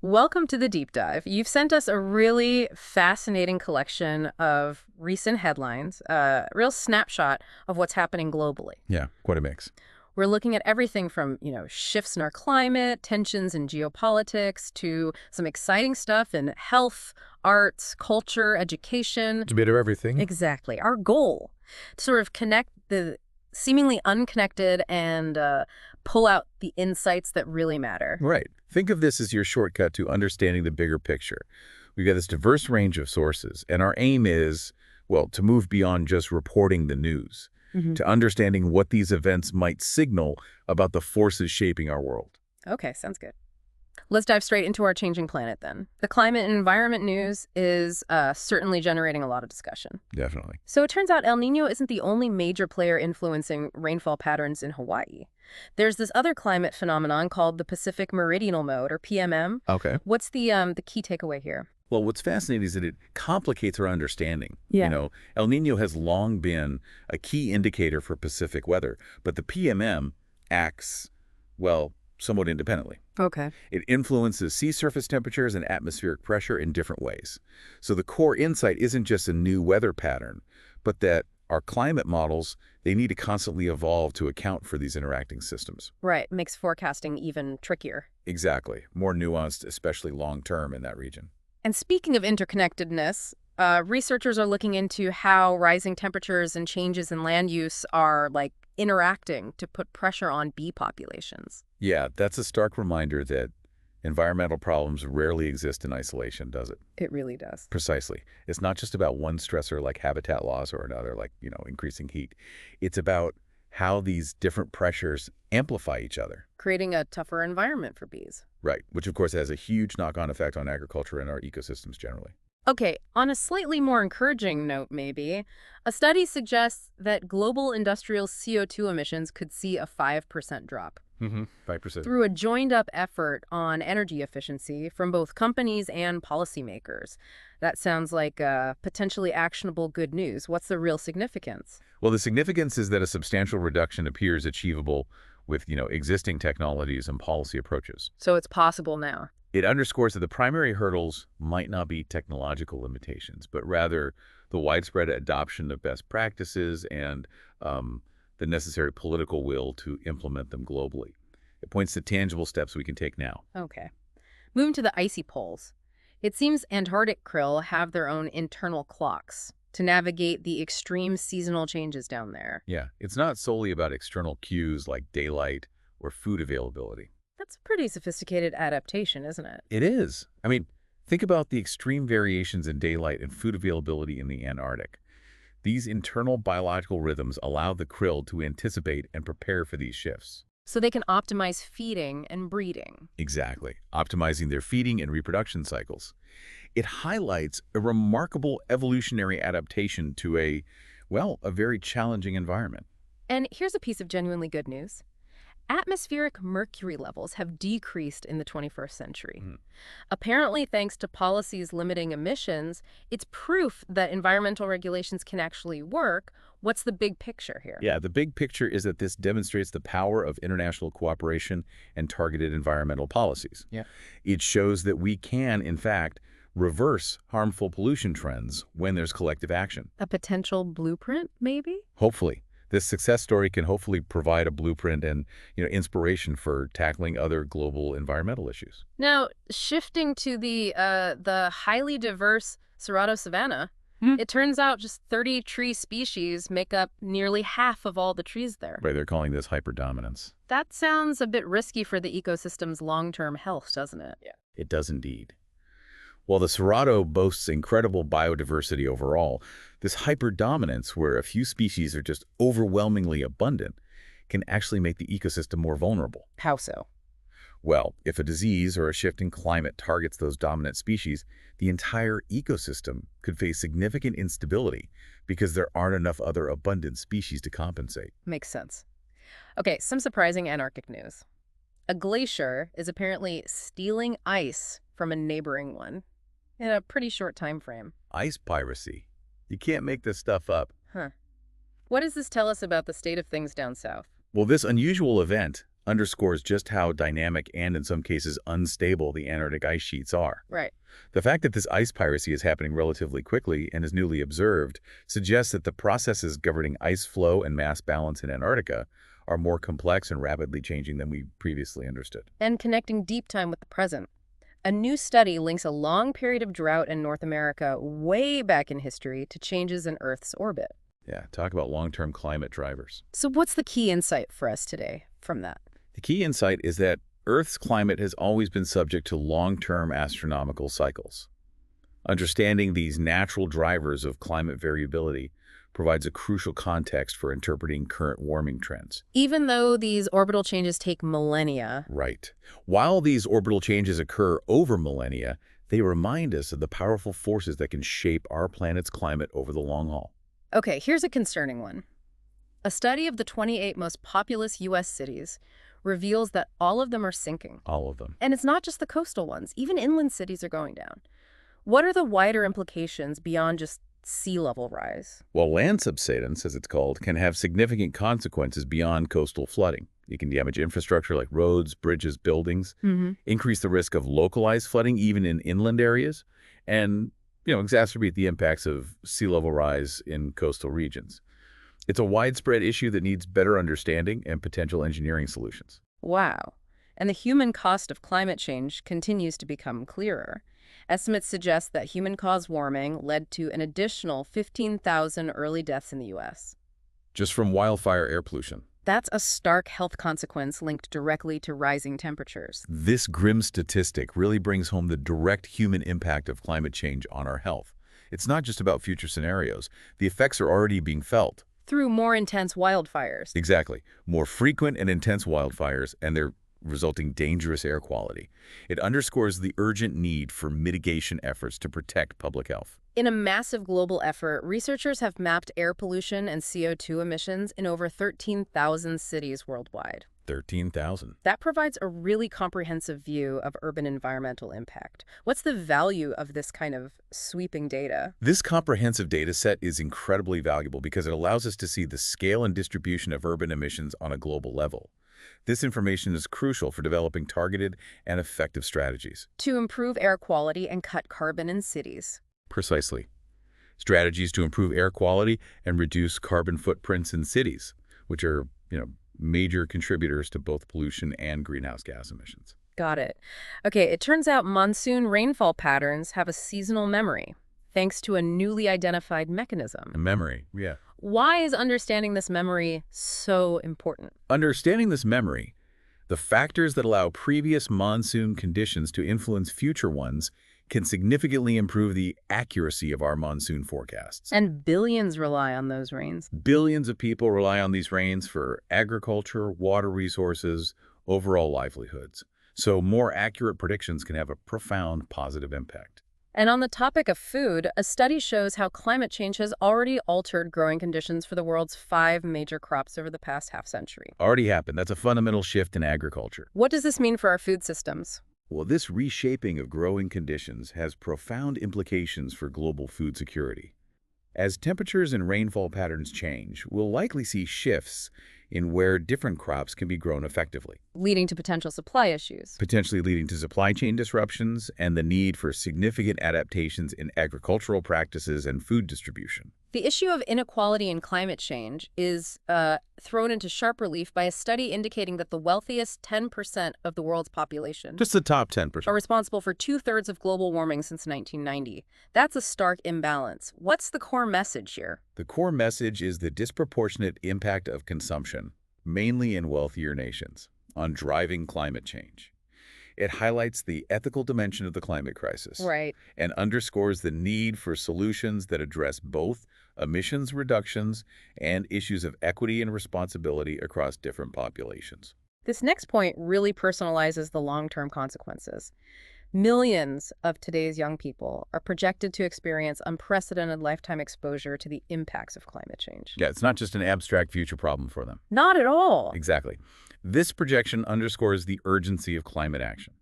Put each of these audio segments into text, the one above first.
Welcome to the deep dive. You've sent us a really fascinating collection of recent headlines, a real snapshot of what's happening globally. Yeah, quite a mix. We're looking at everything from, shifts in our climate, tensions in geopolitics, to some exciting stuff in health, arts, culture, education. It's a bit of everything. Exactly. Our goal, to sort of connect the seemingly unconnected and pull out the insights that really matter. Right. Think of this as your shortcut to understanding the bigger picture. We've got this diverse range of sources, and our aim is, well, to move beyond just reporting the news, to understanding what these events might signal about the forces shaping our world. Okay, sounds good. Let's dive straight into our changing planet then. The climate and environment news is certainly generating a lot of discussion. Definitely. So it turns out El Niño isn't the only major player influencing rainfall patterns in Hawaii. There's this other climate phenomenon called the Pacific Meridional Mode, or PMM. Okay. What's the key takeaway here? Well, what's fascinating is that it complicates our understanding. Yeah. El Nino has long been a key indicator for Pacific weather, but the PMM acts, well, somewhat independently. Okay. It influences sea surface temperatures and atmospheric pressure in different ways. So the core insight isn't just a new weather pattern, but that our climate models, they need to constantly evolve to account for these interacting systems. Right. Makes forecasting even trickier. Exactly. More nuanced, especially long-term in that region. And speaking of interconnectedness, researchers are looking into how rising temperatures and changes in land use are, interacting to put pressure on bee populations. Yeah, that's a stark reminder that environmental problems rarely exist in isolation, does it? It really does. Precisely. It's not just about one stressor like habitat loss or another like, increasing heat. It's about how these different pressures amplify each other. Creating a tougher environment for bees. Right, which of course has a huge knock-on effect on agriculture and our ecosystems generally. Okay, on a slightly more encouraging note maybe, a study suggests that global industrial CO2 emissions could see a 5% drop. 5%. Through a joined-up effort on energy efficiency from both companies and policymakers. That sounds like potentially actionable good news. What's the real significance? Well, the significance is that a substantial reduction appears achievable with, existing technologies and policy approaches. So it's possible now. It underscores that the primary hurdles might not be technological limitations, but rather the widespread adoption of best practices and the necessary political will to implement them globally. It points to tangible steps we can take now. Okay. Moving to the icy poles. It seems Antarctic krill have their own internal clocks to navigate the extreme seasonal changes down there. Yeah, it's not solely about external cues like daylight or food availability. That's a pretty sophisticated adaptation, isn't it? It is. I mean, think about the extreme variations in daylight and food availability in the Antarctic. These internal biological rhythms allow the krill to anticipate and prepare for these shifts. So they can optimize feeding and breeding. Exactly, optimizing their feeding and reproduction cycles. It highlights a remarkable evolutionary adaptation to a very challenging environment. And here's a piece of genuinely good news. Atmospheric mercury levels have decreased in the 21st century. Apparently, thanks to policies limiting emissions, it's proof that environmental regulations can actually work. What's the big picture here? Yeah, the big picture is that this demonstrates the power of international cooperation and targeted environmental policies. Yeah. It shows that we can, in fact, reverse harmful pollution trends when there's collective action. A potential blueprint, maybe? Hopefully. This success story can hopefully provide a blueprint and inspiration for tackling other global environmental issues. Now, shifting to the highly diverse Cerrado savanna, it turns out just 30 tree species make up nearly half of all the trees there. Right, they're calling this hyperdominance. That sounds a bit risky for the ecosystem's long-term health, doesn't it? Yeah, it does indeed. While the Cerrado boasts incredible biodiversity overall, this hyperdominance, where a few species are just overwhelmingly abundant, can actually make the ecosystem more vulnerable. How so? Well, if a disease or a shift in climate targets those dominant species, the entire ecosystem could face significant instability because there aren't enough other abundant species to compensate. Makes sense. Okay, some surprising Antarctic news. A glacier is apparently stealing ice from a neighboring one in a pretty short time frame. Ice piracy. You can't make this stuff up. Huh. What does this tell us about the state of things down south? Well, this unusual event underscores just how dynamic and, in some cases, unstable the Antarctic ice sheets are. Right. The fact that this ice piracy is happening relatively quickly and is newly observed suggests that the processes governing ice flow and mass balance in Antarctica are more complex and rapidly changing than we previously understood. And connecting deep time with the present. A new study links a long period of drought in North America way back in history to changes in Earth's orbit. Yeah, talk about long-term climate drivers. So what's the key insight for us today from that? The key insight is that Earth's climate has always been subject to long-term astronomical cycles. Understanding these natural drivers of climate variability provides a crucial context for interpreting current warming trends. Even though these orbital changes take millennia. Right. While these orbital changes occur over millennia, they remind us of the powerful forces that can shape our planet's climate over the long haul. Okay, here's a concerning one. A study of the 28 most populous U.S. cities reveals that all of them are sinking. All of them. And it's not just the coastal ones. Even inland cities are going down. What are the wider implications beyond just sea level rise? Well, land subsidence, as it's called, can have significant consequences beyond coastal flooding. It can damage infrastructure like roads, bridges, buildings, increase the risk of localized flooding even in inland areas, and exacerbate the impacts of sea level rise in coastal regions. It's a widespread issue that needs better understanding and potential engineering solutions. Wow. And the human cost of climate change continues to become clearer. Estimates suggest that human-caused warming led to an additional 15,000 early deaths in the U.S. Just from wildfire air pollution. That's a stark health consequence linked directly to rising temperatures. This grim statistic really brings home the direct human impact of climate change on our health. It's not just about future scenarios. The effects are already being felt. Through more intense wildfires. Exactly. More frequent and intense wildfires and their resulting dangerous air quality. It underscores the urgent need for mitigation efforts to protect public health. In a massive global effort, researchers have mapped air pollution and CO2 emissions in over 13,000 cities worldwide. 13,000. That provides a really comprehensive view of urban environmental impact. What's the value of this kind of sweeping data? This comprehensive data set is incredibly valuable because it allows us to see the scale and distribution of urban emissions on a global level. This information is crucial for developing targeted and effective strategies. To improve air quality and cut carbon in cities. Precisely. Strategies to improve air quality and reduce carbon footprints in cities, which are, major contributors to both pollution and greenhouse gas emissions. Got it. Okay, it turns out monsoon rainfall patterns have a seasonal memory, thanks to a newly identified mechanism. A memory, yeah. Why is understanding this memory so important? Understanding this memory, the factors that allow previous monsoon conditions to influence future ones, can significantly improve the accuracy of our monsoon forecasts. And billions rely on those rains. Billions of people rely on these rains for agriculture, water resources, overall livelihoods. So more accurate predictions can have a profound positive impact. And on the topic of food, a study shows how climate change has already altered growing conditions for the world's 5 major crops over the past half-century. Already happened. That's a fundamental shift in agriculture. What does this mean for our food systems? Well, this reshaping of growing conditions has profound implications for global food security. As temperatures and rainfall patterns change, we'll likely see shifts in where different crops can be grown effectively, Leading to potential supply issues. potentially leading to supply chain disruptions and the need for significant adaptations in agricultural practices and food distribution. The issue of inequality in climate change is thrown into sharp relief by a study indicating that the wealthiest 10% of the world's population Just the top are 10%. responsible for 2/3 of global warming since 1990. That's a stark imbalance. What's the core message here? The core message is the disproportionate impact of consumption, mainly in wealthier nations, on driving climate change. It highlights the ethical dimension of the climate crisis Right. and underscores the need for solutions that address both emissions reductions and issues of equity and responsibility across different populations. This next point really personalizes the long-term consequences. Millions of today's young people are projected to experience unprecedented lifetime exposure to the impacts of climate change. Yeah, it's not just an abstract future problem for them. Not at all. Exactly. This projection underscores the urgency of climate action.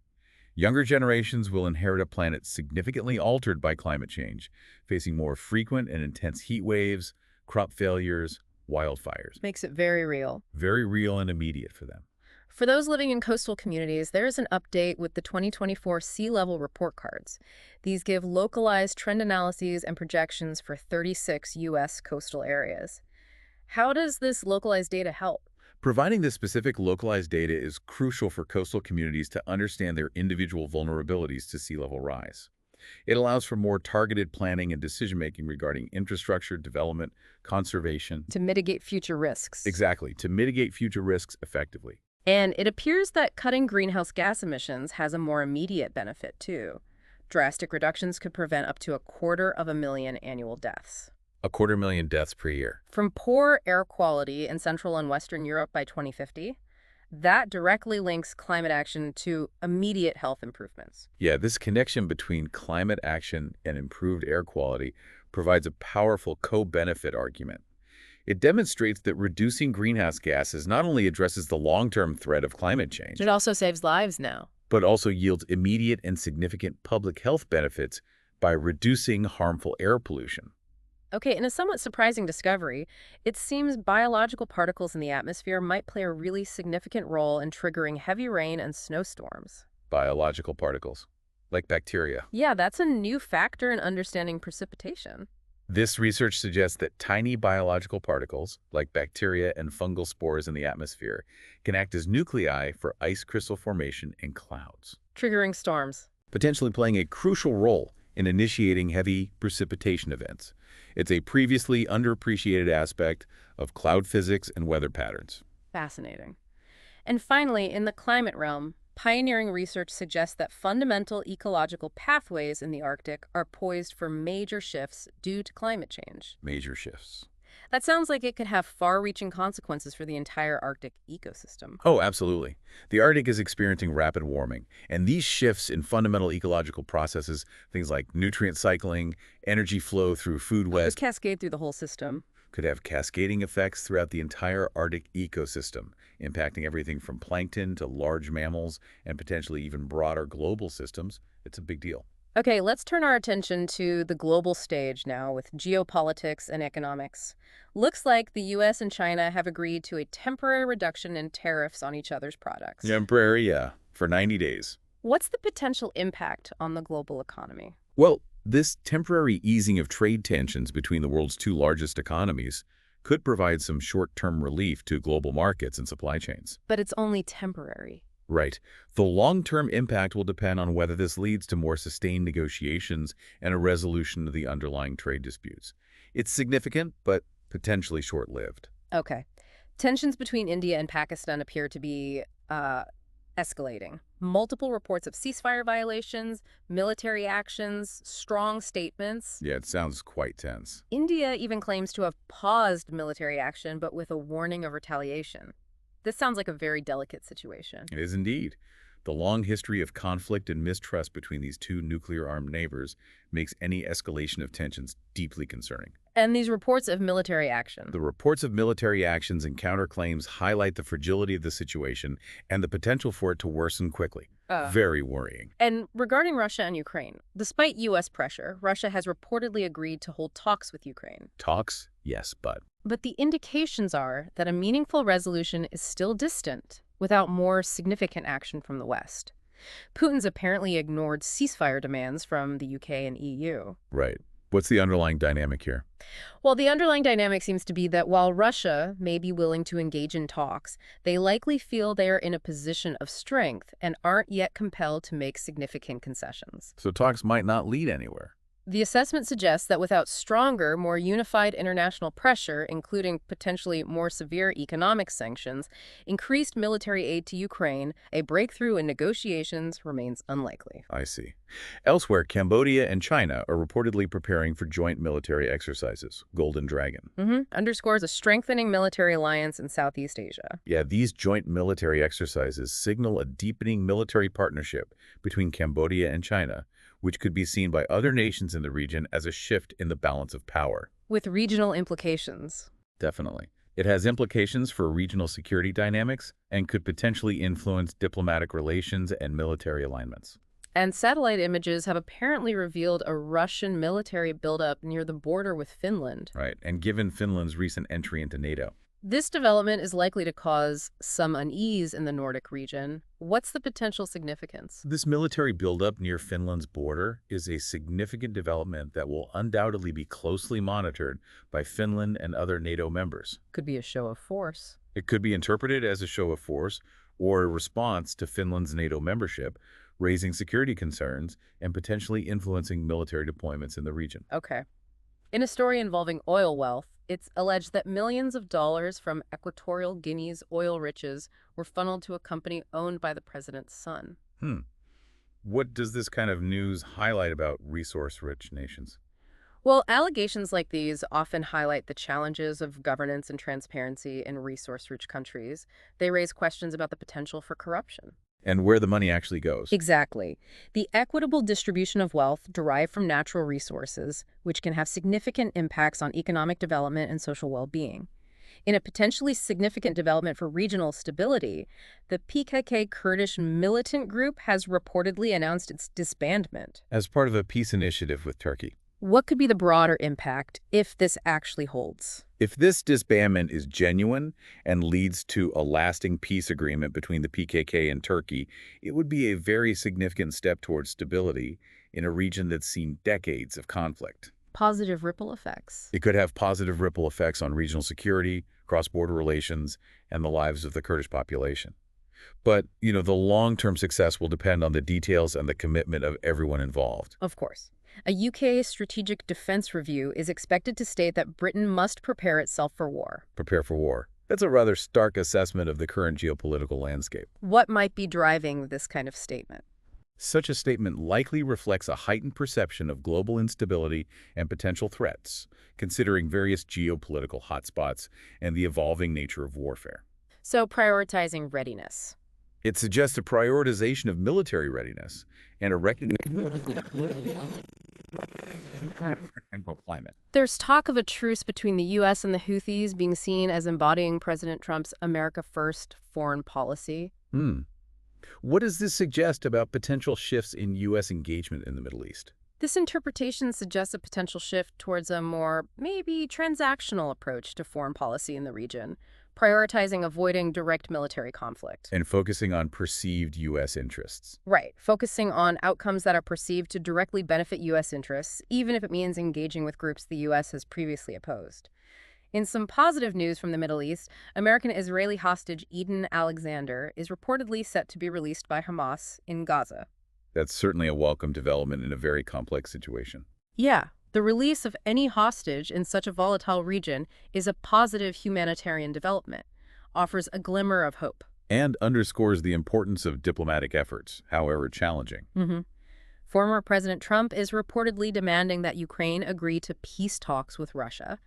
Younger generations will inherit a planet significantly altered by climate change, facing more frequent and intense heat waves, crop failures, wildfires. Makes it very real. Very real and immediate for them. For those living in coastal communities, there's an update with the 2024 sea level report cards. These give localized trend analyses and projections for 36 U.S. coastal areas. How does this localized data help? Providing this specific localized data is crucial for coastal communities to understand their individual vulnerabilities to sea level rise. It allows for more targeted planning and decision-making regarding infrastructure, development, conservation. To mitigate future risks. Exactly, to mitigate future risks effectively. And it appears that cutting greenhouse gas emissions has a more immediate benefit, too. Drastic reductions could prevent up to 250,000 annual deaths. 250,000 deaths per year. From poor air quality in Central and Western Europe by 2050, that directly links climate action to immediate health improvements. Yeah, this connection between climate action and improved air quality provides a powerful co-benefit argument. It demonstrates that reducing greenhouse gases not only addresses the long-term threat of climate change, It also saves lives now. but also yields immediate and significant public health benefits by reducing harmful air pollution. Okay, in a somewhat surprising discovery, it seems biological particles in the atmosphere might play a really significant role in triggering heavy rain and snowstorms. Biological particles, like bacteria. Yeah, that's a new factor in understanding precipitation. This research suggests that tiny biological particles, like bacteria and fungal spores in the atmosphere, can act as nuclei for ice crystal formation in clouds, Triggering storms. potentially playing a crucial role in initiating heavy precipitation events. It's a previously underappreciated aspect of cloud physics and weather patterns. Fascinating. And finally, in the climate realm, pioneering research suggests that fundamental ecological pathways in the Arctic are poised for major shifts due to climate change. Major shifts. That sounds like it could have far-reaching consequences for the entire Arctic ecosystem. Oh, absolutely. The Arctic is experiencing rapid warming, and these shifts in fundamental ecological processes, things like nutrient cycling, energy flow through food This webs, cascade through the whole system. could have cascading effects throughout the entire Arctic ecosystem, impacting everything from plankton to large mammals and potentially even broader global systems. It's a big deal. Okay, let's turn our attention to the global stage now with geopolitics and economics. Looks like the US and China have agreed to a temporary reduction in tariffs on each other's products. Temporary, yeah, for 90 days. What's the potential impact on the global economy? Well, this temporary easing of trade tensions between the world's two largest economies could provide some short-term relief to global markets and supply chains. But it's only temporary. Right. The long-term impact will depend on whether this leads to more sustained negotiations and a resolution of the underlying trade disputes. It's significant, but potentially short-lived. Okay. Tensions between India and Pakistan appear to be escalating. Multiple reports of ceasefire violations, military actions, strong statements. Yeah, it sounds quite tense. India even claims to have paused military action, but with a warning of retaliation. This sounds like a very delicate situation. It is indeed. The long history of conflict and mistrust between these two nuclear-armed neighbors makes any escalation of tensions deeply concerning. And these reports of military action. The reports of military actions and counterclaims highlight the fragility of the situation and the potential for it to worsen quickly. Very worrying. And regarding Russia and Ukraine, despite U.S. pressure, Russia has reportedly agreed to hold talks with Ukraine. Talks? Yes, but But the indications are that a meaningful resolution is still distant without more significant action from the West. Putin's apparently ignored ceasefire demands from the UK and EU. right. What's the underlying dynamic here? Well, the underlying dynamic seems to be that while Russia may be willing to engage in talks, they likely feel they are in a position of strength and aren't yet compelled to make significant concessions. So talks might not lead anywhere. The assessment suggests that without stronger, more unified international pressure, including potentially more severe economic sanctions, increased military aid to Ukraine, a breakthrough in negotiations remains unlikely. I see. Elsewhere, Cambodia and China are reportedly preparing for joint military exercises, Golden Dragon. Underscores a strengthening military alliance in Southeast Asia. Yeah, these joint military exercises signal a deepening military partnership between Cambodia and China, which could be seen by other nations in the region as a shift in the balance of power. With regional implications. Definitely. It has implications for regional security dynamics and could potentially influence diplomatic relations and military alignments. And satellite images have apparently revealed a Russian military buildup near the border with Finland. Right, and given Finland's recent entry into NATO. This development is likely to cause some unease in the Nordic region. What's the potential significance? This military buildup near Finland's border is a significant development that will undoubtedly be closely monitored by Finland and other NATO members. Could be a show of force. It could be interpreted as a show of force or a response to Finland's NATO membership, raising security concerns and potentially influencing military deployments in the region. Okay. In a story involving oil wealth, it's alleged that millions of dollars from Equatorial Guinea's oil riches were funneled to a company owned by the president's son. Hmm. What does this kind of news highlight about resource-rich nations? Well, allegations like these often highlight the challenges of governance and transparency in resource-rich countries. They raise questions about the potential for corruption. And where the money actually goes? Exactly. The equitable distribution of wealth derived from natural resources, which can have significant impacts on economic development and social well-being. In a potentially significant development for regional stability, the PKK Kurdish militant group has reportedly announced its disbandment. As part of a peace initiative with Turkey. What could be the broader impact if this actually holds? If this disbandment is genuine and leads to a lasting peace agreement between the PKK and Turkey, it would be a very significant step towards stability in a region that's seen decades of conflict. Positive ripple effects. It could have positive ripple effects on regional security, cross-border relations, and the lives of the Kurdish population. But, the long-term success will depend on the details and the commitment of everyone involved. Of course. A UK strategic defense review is expected to state that Britain must prepare itself for war. Prepare for war. That's a rather stark assessment of the current geopolitical landscape. What might be driving this kind of statement? Such a statement likely reflects a heightened perception of global instability and potential threats, considering various geopolitical hotspots and the evolving nature of warfare. So prioritizing readiness. It suggests a prioritization of military readiness and a recognition of climate. There's talk of a truce between the U.S. and the Houthis being seen as embodying President Trump's America First foreign policy. What does this suggest about potential shifts in U.S. engagement in the Middle East? This interpretation suggests a potential shift towards a more, maybe, transactional approach to foreign policy in the region, prioritizing avoiding direct military conflict. And focusing on perceived U.S. interests. Right, focusing on outcomes that are perceived to directly benefit U.S. interests, even if it means engaging with groups the U.S. has previously opposed. In some positive news from the Middle East, American-Israeli hostage Eden Alexander is reportedly set to be released by Hamas in Gaza. That's certainly a welcome development in a very complex situation. Yeah, the release of any hostage in such a volatile region is a positive humanitarian development, offers a glimmer of hope. And underscores the importance of diplomatic efforts, however challenging. Former President Trump is reportedly demanding that Ukraine agree to peace talks with Russia.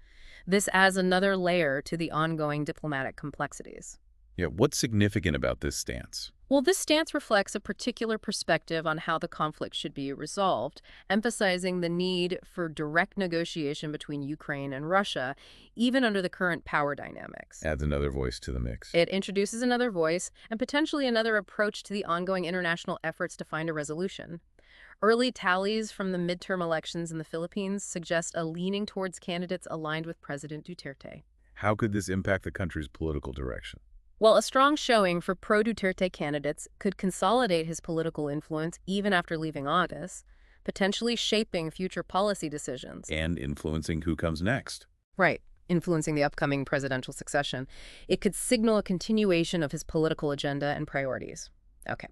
This adds another layer to the ongoing diplomatic complexities. Yeah, what's significant about this stance? Well, this stance reflects a particular perspective on how the conflict should be resolved, emphasizing the need for direct negotiation between Ukraine and Russia, even under the current power dynamics. Adds another voice to the mix. It introduces another voice and potentially another approach to the ongoing international efforts to find a resolution. Early tallies from the midterm elections in the Philippines suggest a leaning towards candidates aligned with President Duterte. How could this impact the country's political direction? Well, a strong showing for pro-Duterte candidates could consolidate his political influence even after leaving office, potentially shaping future policy decisions. And influencing who comes next. Right, influencing the upcoming presidential succession. It could signal a continuation of his political agenda and priorities. Okay.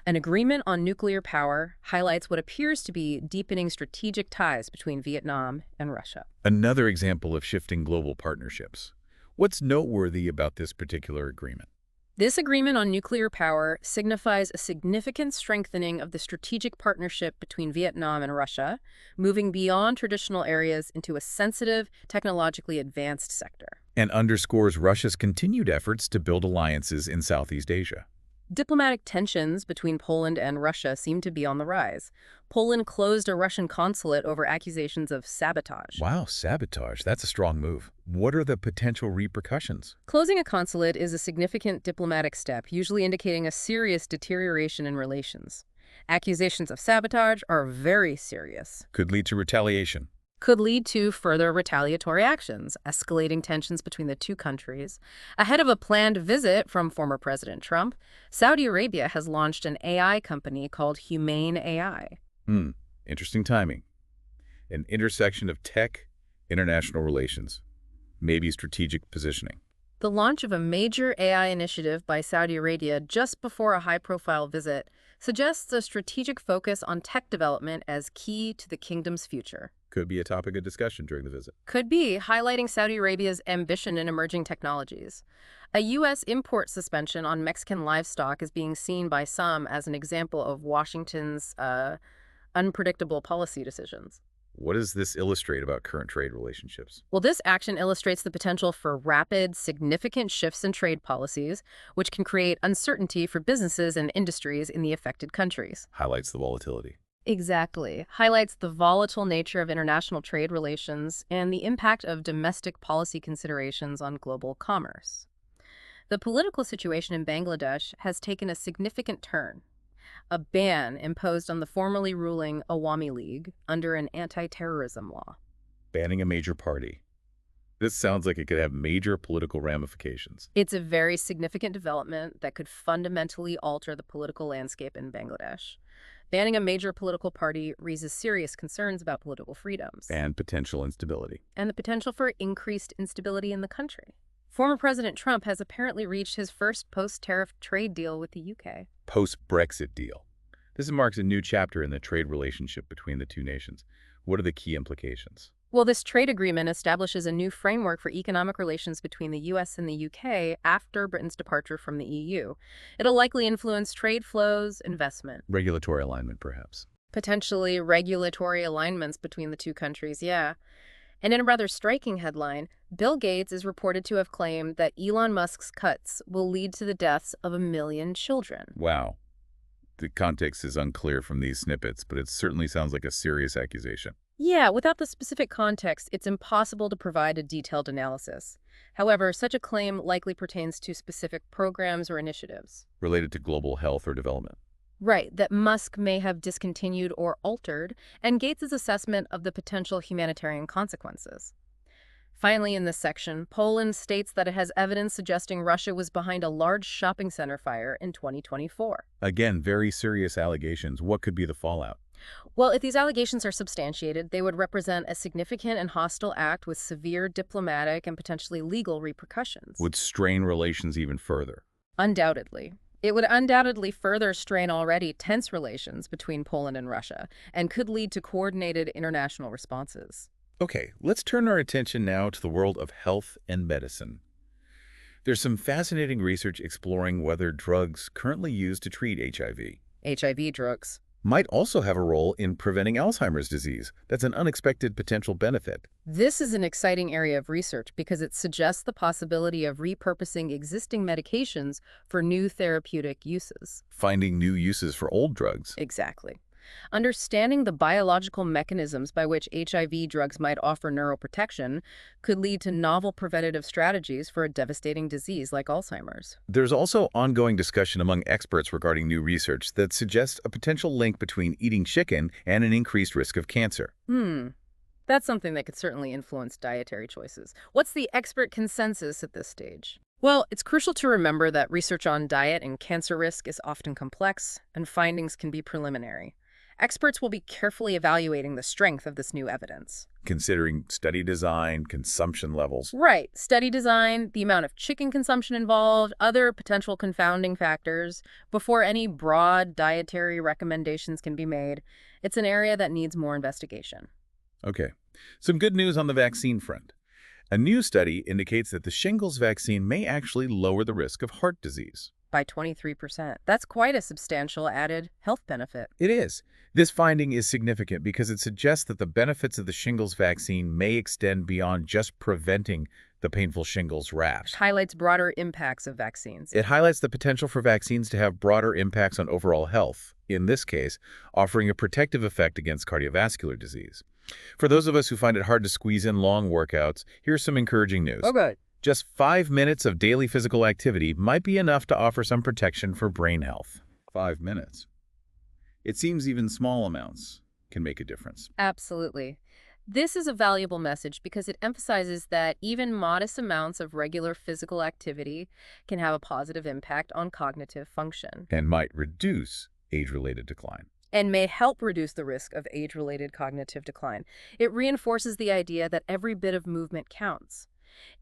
An agreement on nuclear power highlights what appears to be deepening strategic ties between Vietnam and Russia. Another example of shifting global partnerships. What's noteworthy about this particular agreement? This agreement on nuclear power signifies a significant strengthening of the strategic partnership between Vietnam and Russia, moving beyond traditional areas into a sensitive, technologically advanced sector. And underscores Russia's continued efforts to build alliances in Southeast Asia. Diplomatic tensions between Poland and Russia seem to be on the rise. Poland closed a Russian consulate over accusations of sabotage. Wow, sabotage. That's a strong move. What are the potential repercussions? Closing a consulate is a significant diplomatic step, usually indicating a serious deterioration in relations. Accusations of sabotage are very serious. Could lead to retaliation. could lead to further retaliatory actions, escalating tensions between the two countries. Ahead of a planned visit from former President Trump, Saudi Arabia has launched an AI company called Humane AI. Hmm, interesting timing. An intersection of tech, international relations, maybe strategic positioning. The launch of a major AI initiative by Saudi Arabia just before a high-profile visit suggests a strategic focus on tech development as key to the kingdom's future. Could be a topic of discussion during the visit. Could be highlighting Saudi Arabia's ambition in emerging technologies. A U.S. import suspension on Mexican livestock is being seen by some as an example of Washington's unpredictable policy decisions. What does this illustrate about current trade relationships? Well, this action illustrates the potential for rapid, significant shifts in trade policies, which can create uncertainty for businesses and industries in the affected countries. Highlights the volatility. Exactly. Highlights the volatile nature of international trade relations and the impact of domestic policy considerations on global commerce. The political situation in Bangladesh has taken a significant turn. A ban imposed on the formerly ruling Awami League under an anti-terrorism law. Banning a major party. This sounds like it could have major political ramifications. It's a very significant development that could fundamentally alter the political landscape in Bangladesh. Banning a major political party raises serious concerns about political freedoms. And potential instability. And the potential for increased instability in the country. Former President Trump has apparently reached his first post-tariff trade deal with the UK. Post-Brexit deal. This marks a new chapter in the trade relationship between the two nations. What are the key implications? Well, this trade agreement establishes a new framework for economic relations between the U.S. and the U.K. after Britain's departure from the EU. It'll likely influence trade flows, investment. Regulatory alignment, perhaps. Potentially regulatory alignments between the two countries, yeah. And in a rather striking headline, Bill Gates is reported to have claimed that Elon Musk's cuts will lead to the deaths of 1 million children. Wow. The context is unclear from these snippets, but it certainly sounds like a serious accusation. Yeah, without the specific context, it's impossible to provide a detailed analysis. However, such a claim likely pertains to specific programs or initiatives. Related to global health or development. Right, that Musk may have discontinued or altered, and Gates' assessment of the potential humanitarian consequences. Finally, in this section, Poland states that it has evidence suggesting Russia was behind a large shopping center fire in 2024. Again, very serious allegations. What could be the fallout? Well, if these allegations are substantiated, they would represent a significant and hostile act with severe diplomatic and potentially legal repercussions. Would strain relations even further. Undoubtedly. It would undoubtedly further strain already tense relations between Poland and Russia and could lead to coordinated international responses. Okay, let's turn our attention now to the world of health and medicine. There's some fascinating research exploring whether drugs currently used to treat HIV drugs might also have a role in preventing Alzheimer's disease. That's an unexpected potential benefit. This is an exciting area of research because it suggests the possibility of repurposing existing medications for new therapeutic uses. Finding new uses for old drugs. Exactly. Understanding the biological mechanisms by which HIV drugs might offer neuroprotection could lead to novel preventative strategies for a devastating disease like Alzheimer's. There's also ongoing discussion among experts regarding new research that suggests a potential link between eating chicken and an increased risk of cancer. That's something that could certainly influence dietary choices. What's the expert consensus at this stage? Well, it's crucial to remember that research on diet and cancer risk is often complex, and findings can be preliminary. Experts will be carefully evaluating the strength of this new evidence. Considering study design, consumption levels. Right. Study design, the amount of chicken consumption involved, other potential confounding factors, before any broad dietary recommendations can be made. It's an area that needs more investigation. Okay. Some good news on the vaccine front. A new study indicates that the shingles vaccine may actually lower the risk of heart disease. By 23%. That's quite a substantial added health benefit. It is. This finding is significant because it suggests that the benefits of the shingles vaccine may extend beyond just preventing the painful shingles rash. It highlights broader impacts of vaccines. It highlights the potential for vaccines to have broader impacts on overall health, in this case, offering a protective effect against cardiovascular disease. For those of us who find it hard to squeeze in long workouts, here's some encouraging news. Oh, good. Just 5 minutes of daily physical activity might be enough to offer some protection for brain health. 5 minutes. It seems even small amounts can make a difference. Absolutely. This is a valuable message because it emphasizes that even modest amounts of regular physical activity can have a positive impact on cognitive function and might reduce age-related decline. and may help reduce the risk of age-related cognitive decline. It reinforces the idea that every bit of movement counts.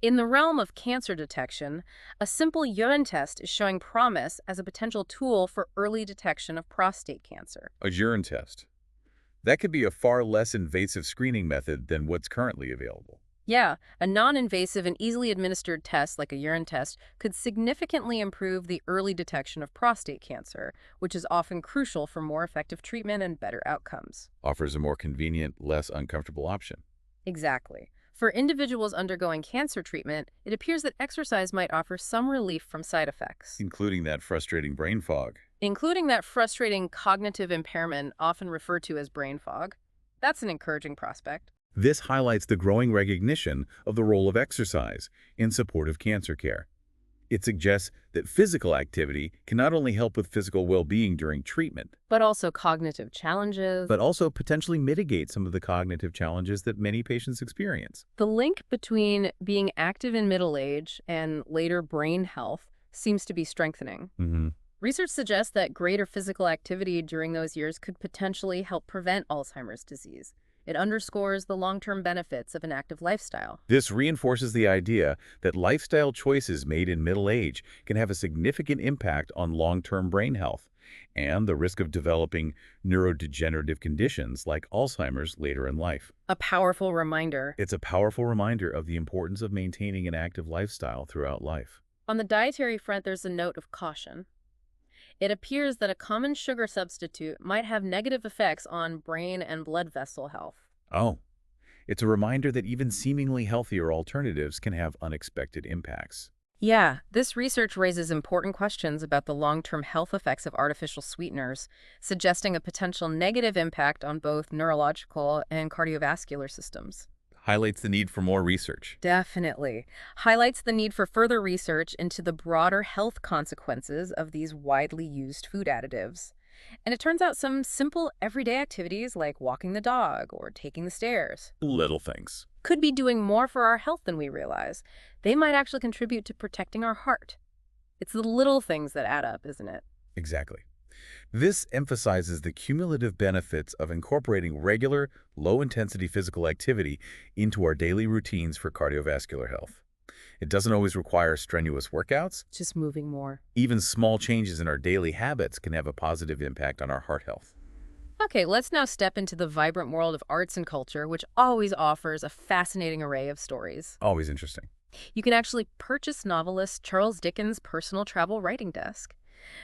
In the realm of cancer detection, a simple urine test is showing promise as a potential tool for early detection of prostate cancer. A urine test. That could be a far less invasive screening method than what's currently available. Yeah, a non-invasive and easily administered test like a urine test could significantly improve the early detection of prostate cancer, which is often crucial for more effective treatment and better outcomes. Offers a more convenient, less uncomfortable option. Exactly. For individuals undergoing cancer treatment, it appears that exercise might offer some relief from side effects, Including that frustrating brain fog. including that frustrating cognitive impairment often referred to as brain fog. That's an encouraging prospect. This highlights the growing recognition of the role of exercise in support of cancer care. It suggests that physical activity can not only help with physical well-being during treatment, But also cognitive challenges. but also potentially mitigate some of the cognitive challenges that many patients experience. The link between being active in middle age and later brain health seems to be strengthening. Research suggests that greater physical activity during those years could potentially help prevent Alzheimer's disease. It underscores the long-term benefits of an active lifestyle. This reinforces the idea that lifestyle choices made in middle age can have a significant impact on long-term brain health and the risk of developing neurodegenerative conditions like Alzheimer's later in life. A powerful reminder. It's a powerful reminder of the importance of maintaining an active lifestyle throughout life. On the dietary front, there's a note of caution. It appears that a common sugar substitute might have negative effects on brain and blood vessel health. Oh, it's a reminder that even seemingly healthier alternatives can have unexpected impacts. Yeah, this research raises important questions about the long-term health effects of artificial sweeteners, suggesting a potential negative impact on both neurological and cardiovascular systems. Highlights the need for more research. Definitely. Highlights the need for further research into the broader health consequences of these widely used food additives. And it turns out some simple everyday activities like walking the dog or taking the stairs Little things. could be doing more for our health than we realize. They might actually contribute to protecting our heart. It's the little things that add up, isn't it? Exactly. This emphasizes the cumulative benefits of incorporating regular, low-intensity physical activity into our daily routines for cardiovascular health. It doesn't always require strenuous workouts. Just moving more. Even small changes in our daily habits can have a positive impact on our heart health. Okay, let's now step into the vibrant world of arts and culture, which always offers a fascinating array of stories. Always interesting. You can actually purchase novelist Charles Dickens' personal travel writing desk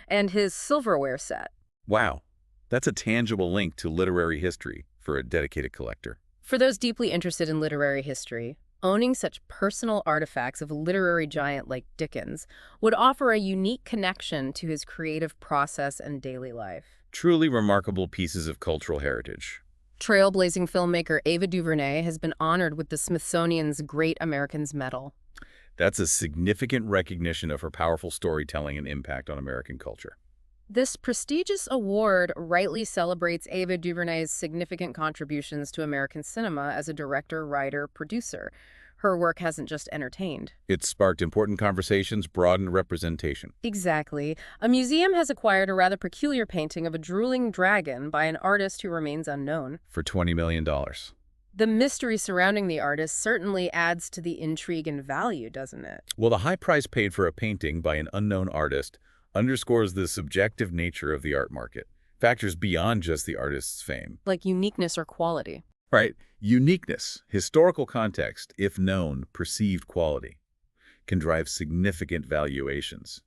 and his silverware set. Wow, that's a tangible link to literary history for a dedicated collector. For those deeply interested in literary history, owning such personal artifacts of a literary giant like Dickens would offer a unique connection to his creative process and daily life. Truly remarkable pieces of cultural heritage. Trailblazing filmmaker Ava DuVernay has been honored with the Smithsonian's Great Americans Medal. That's a significant recognition of her powerful storytelling and impact on American culture. This prestigious award rightly celebrates Ava DuVernay's significant contributions to American cinema as a director, writer, producer. Her work hasn't just entertained. It sparked important conversations, broadened representation. Exactly. A museum has acquired a rather peculiar painting of a drooling dragon by an artist who remains unknown. For $20 million. The mystery surrounding the artist certainly adds to the intrigue and value, doesn't it? Well, the high price paid for a painting by an unknown artist underscores the subjective nature of the art market, factors beyond just the artist's fame. Like uniqueness or quality. Right. Uniqueness, historical context, if known, perceived quality, can drive significant valuations.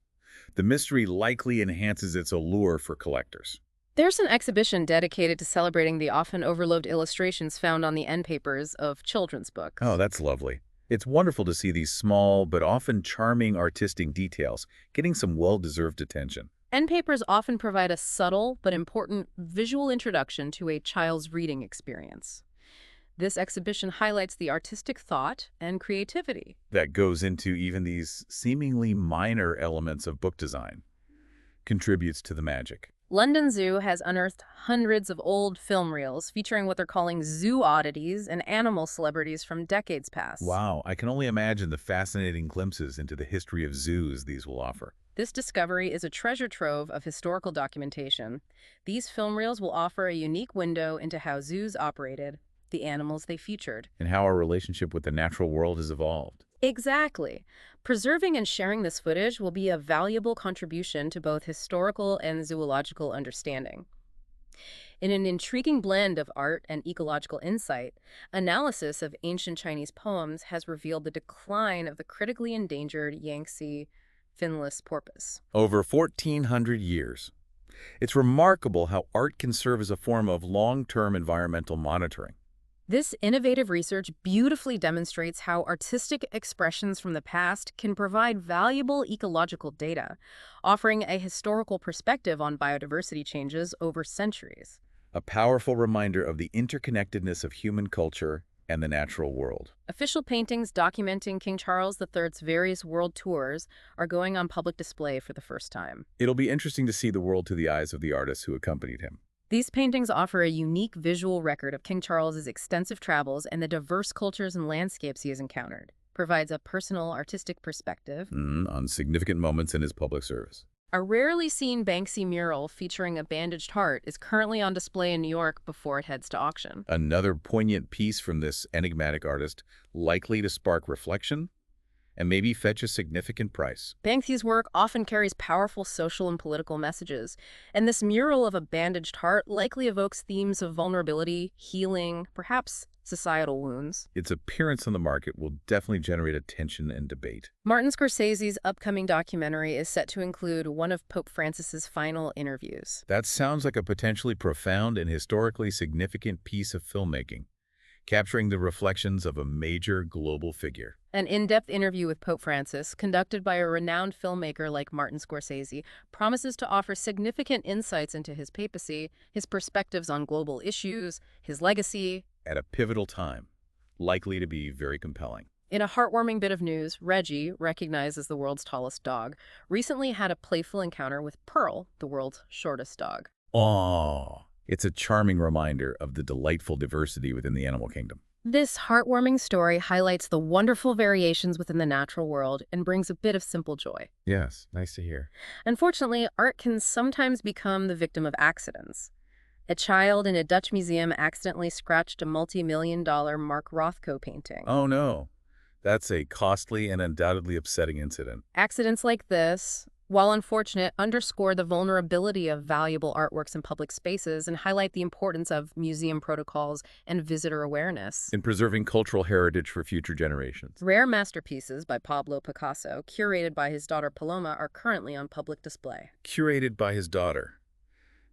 The mystery likely enhances its allure for collectors. There's an exhibition dedicated to celebrating the often overlooked illustrations found on the end papers of children's books. Oh, that's lovely. It's wonderful to see these small but often charming artistic details getting some well-deserved attention. End papers often provide a subtle but important visual introduction to a child's reading experience. This exhibition highlights the artistic thought and creativity That goes into even these seemingly minor elements of book design. Contributes to the magic. London Zoo has unearthed hundreds of old film reels featuring what they're calling zoo oddities and animal celebrities from decades past. Wow, I can only imagine the fascinating glimpses into the history of zoos these will offer. This discovery is a treasure trove of historical documentation. These film reels will offer a unique window into how zoos operated, the animals they featured. And how our relationship with the natural world has evolved. Exactly. Preserving and sharing this footage will be a valuable contribution to both historical and zoological understanding. In an intriguing blend of art and ecological insight, analysis of ancient Chinese poems has revealed the decline of the critically endangered Yangtze finless porpoise. Over 1,400 years. It's remarkable how art can serve as a form of long-term environmental monitoring. This innovative research beautifully demonstrates how artistic expressions from the past can provide valuable ecological data, offering a historical perspective on biodiversity changes over centuries. A powerful reminder of the interconnectedness of human culture and the natural world. Official paintings documenting King Charles III's various world tours are going on public display for the first time. It'll be interesting to see the world through the eyes of the artists who accompanied him. These paintings offer a unique visual record of King Charles's extensive travels and the diverse cultures and landscapes he has encountered, provides a personal artistic perspective. On significant moments in his public service. A rarely seen Banksy mural featuring a bandaged heart is currently on display in New York before it heads to auction. Another poignant piece from this enigmatic artist, likely to spark reflection and maybe fetch a significant price. Banksy's work often carries powerful social and political messages, and this mural of a bandaged heart likely evokes themes of vulnerability, healing, perhaps societal wounds. Its appearance on the market will definitely generate attention and debate. Martin Scorsese's upcoming documentary is set to include one of Pope Francis's final interviews. That sounds like a potentially profound and historically significant piece of filmmaking, capturing the reflections of a major global figure. An in-depth interview with Pope Francis, conducted by a renowned filmmaker like Martin Scorsese, promises to offer significant insights into his papacy, his perspectives on global issues, his legacy. At a pivotal time, likely to be very compelling. In a heartwarming bit of news, Reggie, recognized as the world's tallest dog, recently had a playful encounter with Pearl, the world's shortest dog. Oh, it's a charming reminder of the delightful diversity within the animal kingdom. This heartwarming story highlights the wonderful variations within the natural world and brings a bit of simple joy. Yes, nice to hear. Unfortunately, art can sometimes become the victim of accidents. A child in a Dutch museum accidentally scratched a multi-million-dollar Mark Rothko painting. Oh no, that's a costly and undoubtedly upsetting incident. Accidents like this, while unfortunate, underscore the vulnerability of valuable artworks in public spaces and highlight the importance of museum protocols and visitor awareness. In preserving cultural heritage for future generations. Rare masterpieces by Pablo Picasso, curated by his daughter Paloma, are currently on public display. Curated by his daughter.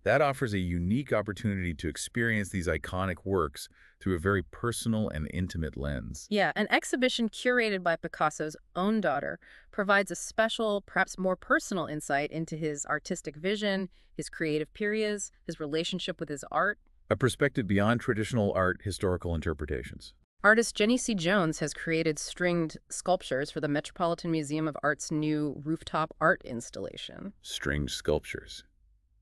That offers a unique opportunity to experience these iconic works through a very personal and intimate lens. Yeah, an exhibition curated by Picasso's own daughter provides a special, perhaps more personal insight into his artistic vision, his creative periods, his relationship with his art. A perspective beyond traditional art historical interpretations. Artist Jenny C. Jones has created stringed sculptures for the Metropolitan Museum of Art's new rooftop art installation. Stringed sculptures.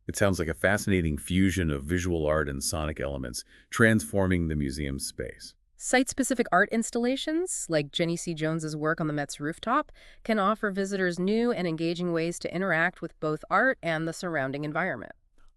It sounds like a fascinating fusion of visual art and sonic elements, transforming the museum's space. Site-specific art installations, like Jenny C. Jones's work on the Met's rooftop, can offer visitors new and engaging ways to interact with both art and the surrounding environment.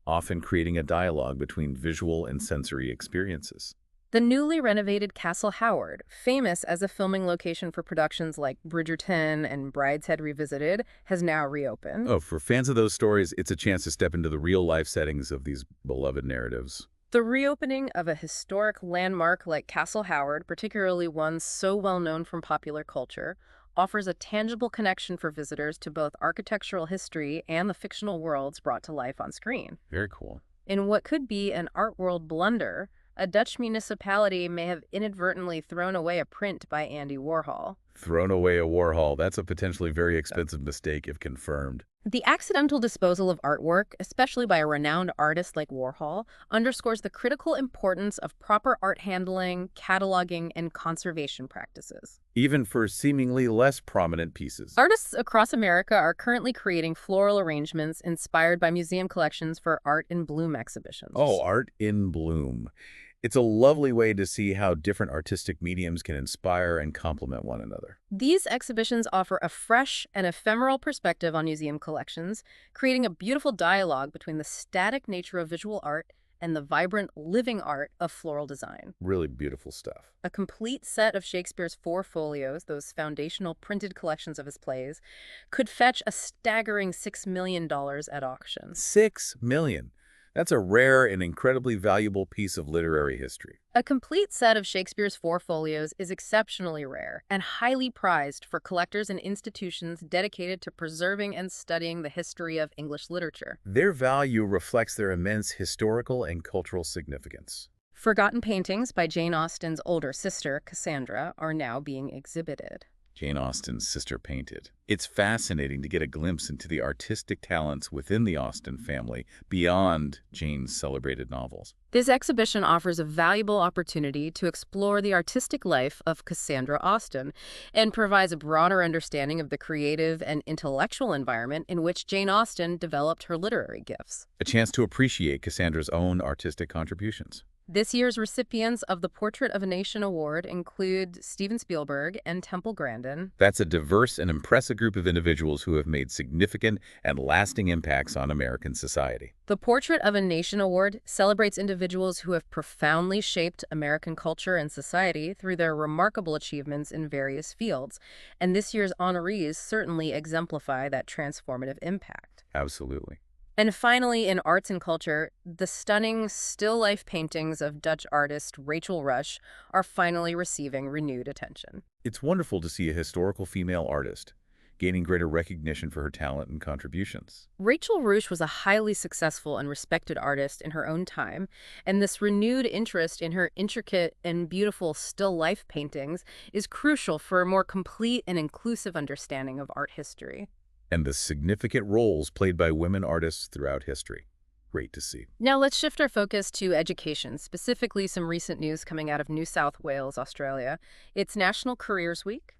Often creating a dialogue between visual and sensory experiences. The newly renovated Castle Howard, famous as a filming location for productions like Bridgerton and Brideshead Revisited, has now reopened. Oh, for fans of those stories, it's a chance to step into the real-life settings of these beloved narratives. The reopening of a historic landmark like Castle Howard, particularly one so well known from popular culture, offers a tangible connection for visitors to both architectural history and the fictional worlds brought to life on screen. Very cool. In what could be an art world blunder, a Dutch municipality may have inadvertently thrown away a print by Andy Warhol. Thrown away a Warhol. That's a potentially very expensive mistake if confirmed. The accidental disposal of artwork, especially by a renowned artist like Warhol, underscores the critical importance of proper art handling, cataloging, and conservation practices. Even for seemingly less prominent pieces. Artists across America are currently creating floral arrangements inspired by museum collections for art in bloom Oh, exhibitions. art in bloom. It's a lovely way to see how different artistic mediums can inspire and complement one another. These exhibitions offer a fresh and ephemeral perspective on museum collections, creating a beautiful dialogue between the static nature of visual art and the vibrant, living art of floral design. Really beautiful stuff. A complete set of Shakespeare's four folios, those foundational printed collections of his plays, could fetch a staggering $6 million at auction. 6 million. That's a rare and incredibly valuable piece of literary history. A complete set of Shakespeare's four folios is exceptionally rare and highly prized for collectors and institutions dedicated to preserving and studying the history of English literature. Their value reflects their immense historical and cultural significance. Forgotten paintings by Jane Austen's older sister, Cassandra, are now being exhibited. Jane Austen's sister painted. It's fascinating to get a glimpse into the artistic talents within the Austen family beyond Jane's celebrated novels. This exhibition offers a valuable opportunity to explore the artistic life of Cassandra Austen and provides a broader understanding of the creative and intellectual environment in which Jane Austen developed her literary gifts. A chance to appreciate Cassandra's own artistic contributions. This year's recipients of the Portrait of a Nation Award include Steven Spielberg and Temple Grandin. That's a diverse and impressive group of individuals who have made significant and lasting impacts on American society. The Portrait of a Nation Award celebrates individuals who have profoundly shaped American culture and society through their remarkable achievements in various fields, and this year's honorees certainly exemplify that transformative impact. Absolutely. And finally, in arts and culture, the stunning still life paintings of Dutch artist Rachel Rush are finally receiving renewed attention. It's wonderful to see a historical female artist gaining greater recognition for her talent and contributions. Rachel Rush was a highly successful and respected artist in her own time, and this renewed interest in her intricate and beautiful still life paintings is crucial for a more complete and inclusive understanding of art history. And the significant roles played by women artists throughout history. Great to see. Now let's shift our focus to education, specifically some recent news coming out of New South Wales, Australia. It's National Careers Week,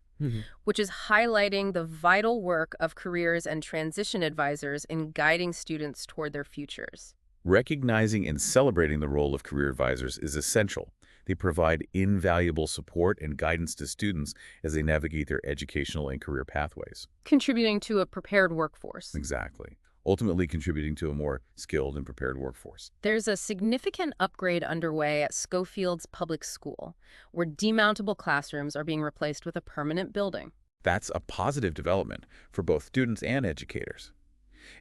which is highlighting the vital work of careers and transition advisors in guiding students toward their futures. Recognizing and celebrating the role of career advisors is essential. They provide invaluable support and guidance to students as they navigate their educational and career pathways. Contributing to a prepared workforce. Exactly. Ultimately contributing to a more skilled and prepared workforce. There's a significant upgrade underway at Schofield's Public School, where demountable classrooms are being replaced with a permanent building. That's a positive development for both students and educators.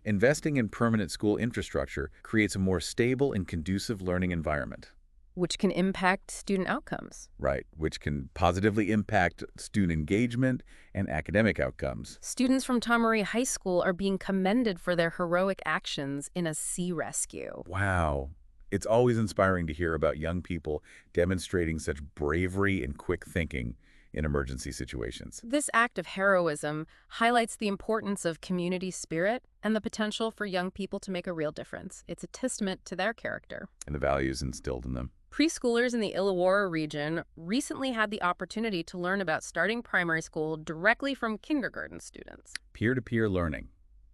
Investing in permanent school infrastructure creates a more stable and conducive learning environment. Which can impact student outcomes. Right, which can positively impact student engagement and academic outcomes. Students from Tomaree High School are being commended for their heroic actions in a sea rescue. Wow. It's always inspiring to hear about young people demonstrating such bravery and quick thinking in emergency situations. This act of heroism highlights the importance of community spirit and the potential for young people to make a real difference. It's a testament to their character. And the values instilled in them. Preschoolers in the Illawarra region recently had the opportunity to learn about starting primary school directly from kindergarten students. Peer-to-peer learning.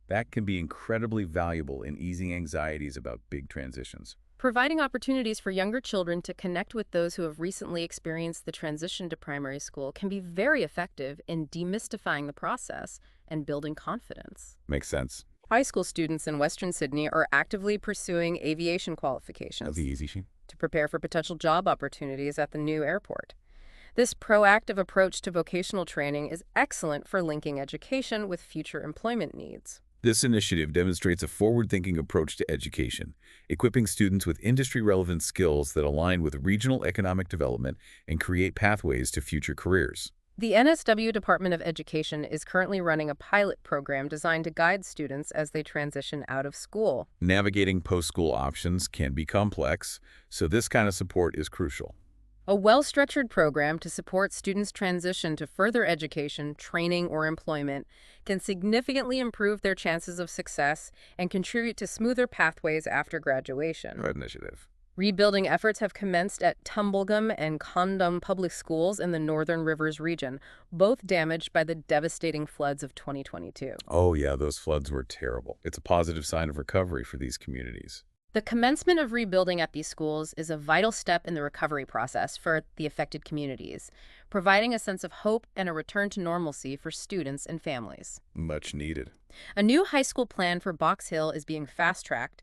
That can be incredibly valuable in easing anxieties about big transitions. Providing opportunities for younger children to connect with those who have recently experienced the transition to primary school can be very effective in demystifying the process and building confidence. Makes sense. High school students in Western Sydney are actively pursuing aviation qualifications to prepare for potential job opportunities at the new airport. This proactive approach to vocational training is excellent for linking education with future employment needs. This initiative demonstrates a forward-thinking approach to education, equipping students with industry-relevant skills that align with regional economic development and create pathways to future careers. The NSW Department of Education is currently running a pilot program designed to guide students as they transition out of school. Navigating post-school options can be complex, so this kind of support is crucial. A well-structured program to support students' transition to further education, training, or employment can significantly improve their chances of success and contribute to smoother pathways after graduation. Good initiative. Rebuilding efforts have commenced at Tumblegum and Condom public schools in the Northern Rivers region, both damaged by the devastating floods of 2022. Oh yeah, those floods were terrible. It's a positive sign of recovery for these communities. The commencement of rebuilding at these schools is a vital step in the recovery process for the affected communities, providing a sense of hope and a return to normalcy for students and families. Much needed. A new high school plan for Box Hill is being fast-tracked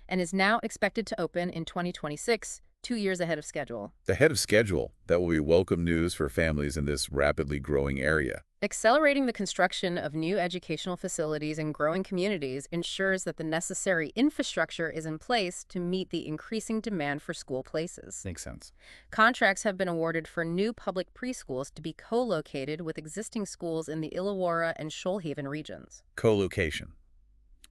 and is now expected to open in 2026, 2 years ahead of schedule. Ahead of schedule, that will be welcome news for families in this rapidly growing area. Accelerating the construction of new educational facilities in growing communities ensures that the necessary infrastructure is in place to meet the increasing demand for school places. Makes sense. Contracts have been awarded for new public preschools to be co-located with existing schools in the Illawarra and Shoalhaven regions. Co-location.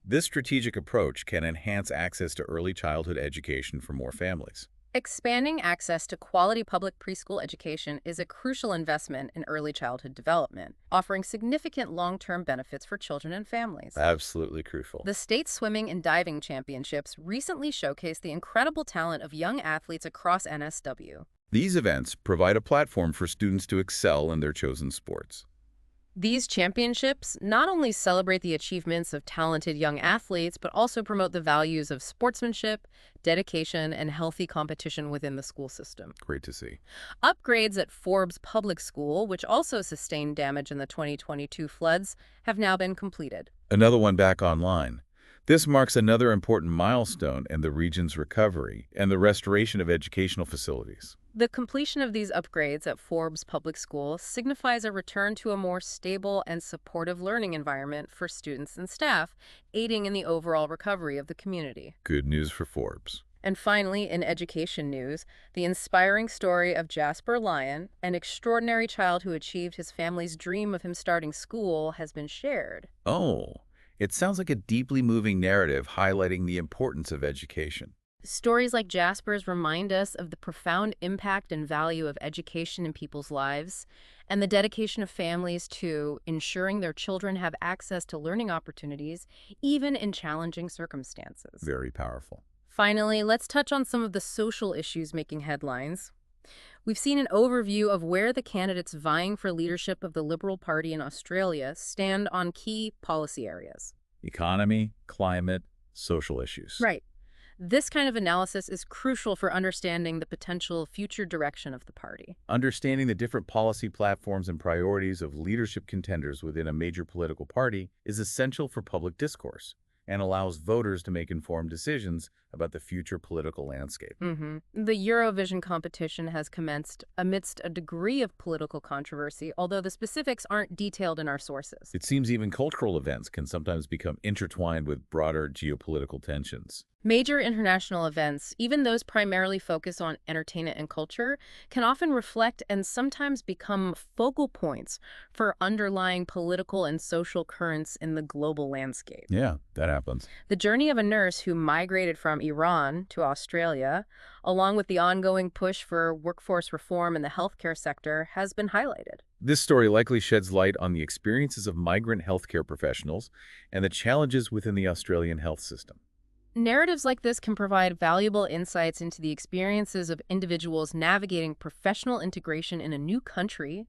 This strategic approach can enhance access to early childhood education for more families. Expanding access to quality public preschool education is a crucial investment in early childhood development, offering significant long-term benefits for children and families. Absolutely crucial. The state swimming and diving championships recently showcased the incredible talent of young athletes across NSW. These events provide a platform for students to excel in their chosen sports. These championships not only celebrate the achievements of talented young athletes, but also promote the values of sportsmanship, dedication, and healthy competition within the school system. Great to see. Upgrades at Forbes Public School, which also sustained damage in the 2022 floods, have now been completed. Another one back online. This marks another important milestone in the region's recovery and the restoration of educational facilities. The completion of these upgrades at Forbes Public School signifies a return to a more stable and supportive learning environment for students and staff, aiding in the overall recovery of the community. Good news for Forbes. And finally, in education news, the inspiring story of Jasper Lyon, an extraordinary child who achieved his family's dream of him starting school, has been shared. Oh, it sounds like a deeply moving narrative highlighting the importance of education. Stories like Jasper's remind us of the profound impact and value of education in people's lives and the dedication of families to ensuring their children have access to learning opportunities, even in challenging circumstances. Very powerful. Finally, let's touch on some of the social issues making headlines. We've seen an overview of where the candidates vying for leadership of the Liberal Party in Australia stand on key policy areas. Economy, climate, social issues. Right. This kind of analysis is crucial for understanding the potential future direction of the party. Understanding the different policy platforms and priorities of leadership contenders within a major political party is essential for public discourse and allows voters to make informed decisions about the future political landscape. The Eurovision competition has commenced amidst a degree of political controversy, although the specifics aren't detailed in our sources. It seems even cultural events can sometimes become intertwined with broader geopolitical tensions. Major international events, even those primarily focused on entertainment and culture, can often reflect and sometimes become focal points for underlying political and social currents in the global landscape. Yeah, that happens. The journey of a nurse who migrated from Iran to Australia, along with the ongoing push for workforce reform in the healthcare sector, has been highlighted. This story likely sheds light on the experiences of migrant healthcare professionals and the challenges within the Australian health system. Narratives like this can provide valuable insights into the experiences of individuals navigating professional integration in a new country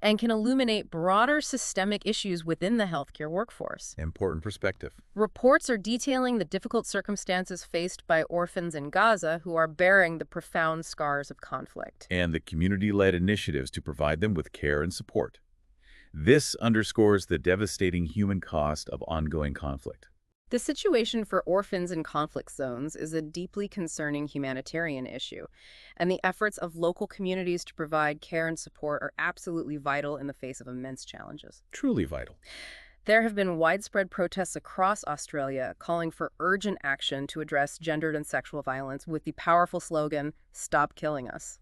and can illuminate broader systemic issues within the healthcare workforce. Important perspective. Reports are detailing the difficult circumstances faced by orphans in Gaza who are bearing the profound scars of conflict. And the community-led initiatives to provide them with care and support. This underscores the devastating human cost of ongoing conflict. The situation for orphans in conflict zones is a deeply concerning humanitarian issue, and the efforts of local communities to provide care and support are absolutely vital in the face of immense challenges. Truly vital. There have been widespread protests across Australia calling for urgent action to address gendered and sexual violence with the powerful slogan, "Stop Killing Us."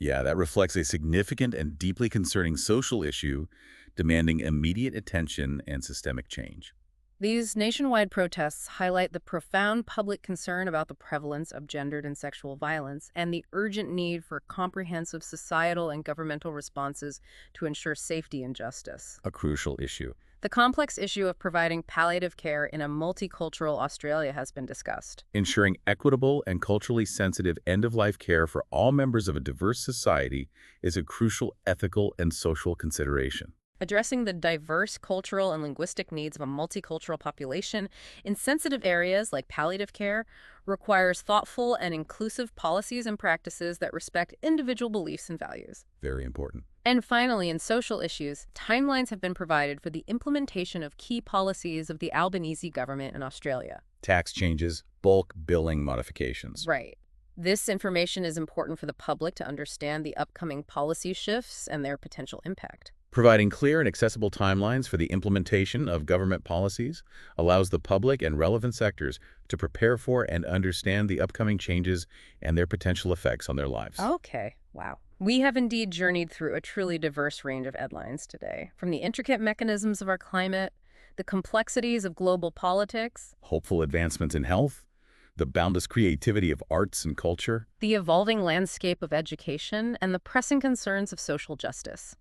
Yeah, that reflects a significant and deeply concerning social issue demanding immediate attention and systemic change. These nationwide protests highlight the profound public concern about the prevalence of gendered and sexual violence and the urgent need for comprehensive societal and governmental responses to ensure safety and justice. A crucial issue. The complex issue of providing palliative care in a multicultural Australia has been discussed. Ensuring equitable and culturally sensitive end-of-life care for all members of a diverse society is a crucial ethical and social consideration. Addressing the diverse cultural and linguistic needs of a multicultural population in sensitive areas like palliative care requires thoughtful and inclusive policies and practices that respect individual beliefs and values. Very important. And finally, in social issues, timelines have been provided for the implementation of key policies of the Albanese government in Australia. Tax changes, bulk billing modifications. Right. This information is important for the public to understand the upcoming policy shifts and their potential impact. Providing clear and accessible timelines for the implementation of government policies allows the public and relevant sectors to prepare for and understand the upcoming changes and their potential effects on their lives. Okay, wow. We have indeed journeyed through a truly diverse range of headlines today, from the intricate mechanisms of our climate, the complexities of global politics, Hopeful advancements in health, the boundless creativity of arts and culture. the evolving landscape of education, and the pressing concerns of social justice.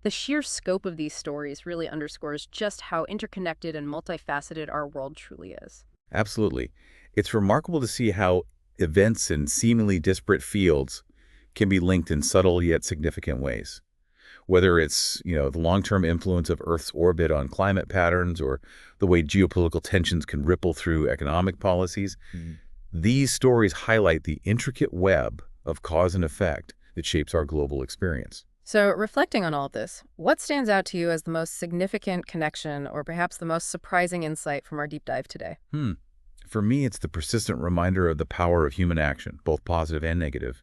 The sheer scope of these stories really underscores just how interconnected and multifaceted our world truly is. Absolutely. It's remarkable to see how events in seemingly disparate fields can be linked in subtle yet significant ways. Whether it's, the long-term influence of Earth's orbit on climate patterns or the way geopolitical tensions can ripple through economic policies, these stories highlight the intricate web of cause and effect that shapes our global experience. So, reflecting on all of this, what stands out to you as the most significant connection or perhaps the most surprising insight from our deep dive today? For me, it's the persistent reminder of the power of human action, both positive and negative.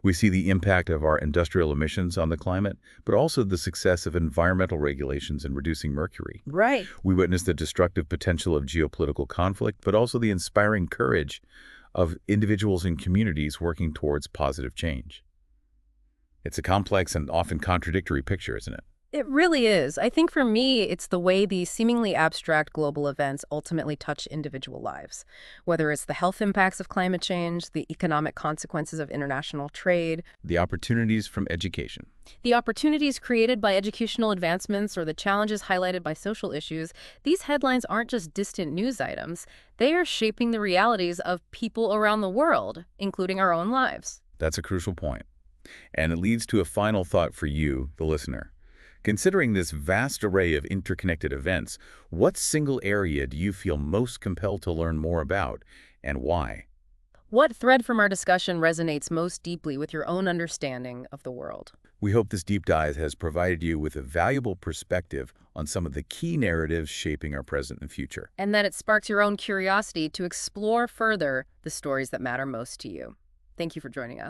We see the impact of our industrial emissions on the climate, but also the success of environmental regulations in reducing mercury. Right. We witness the destructive potential of geopolitical conflict, but also the inspiring courage of individuals and communities working towards positive change. It's a complex and often contradictory picture, isn't it? It really is. I think for me, it's the way these seemingly abstract global events ultimately touch individual lives. Whether it's the health impacts of climate change, the economic consequences of international trade, The opportunities from education. the opportunities created by educational advancements, or the challenges highlighted by social issues, these headlines aren't just distant news items. They are shaping the realities of people around the world, including our own lives. That's a crucial point. And it leads to a final thought for you, the listener. Considering this vast array of interconnected events, what single area do you feel most compelled to learn more about, and why? What thread from our discussion resonates most deeply with your own understanding of the world? We hope this deep dive has provided you with a valuable perspective on some of the key narratives shaping our present and future. And that it sparks your own curiosity to explore further the stories that matter most to you. Thank you for joining us.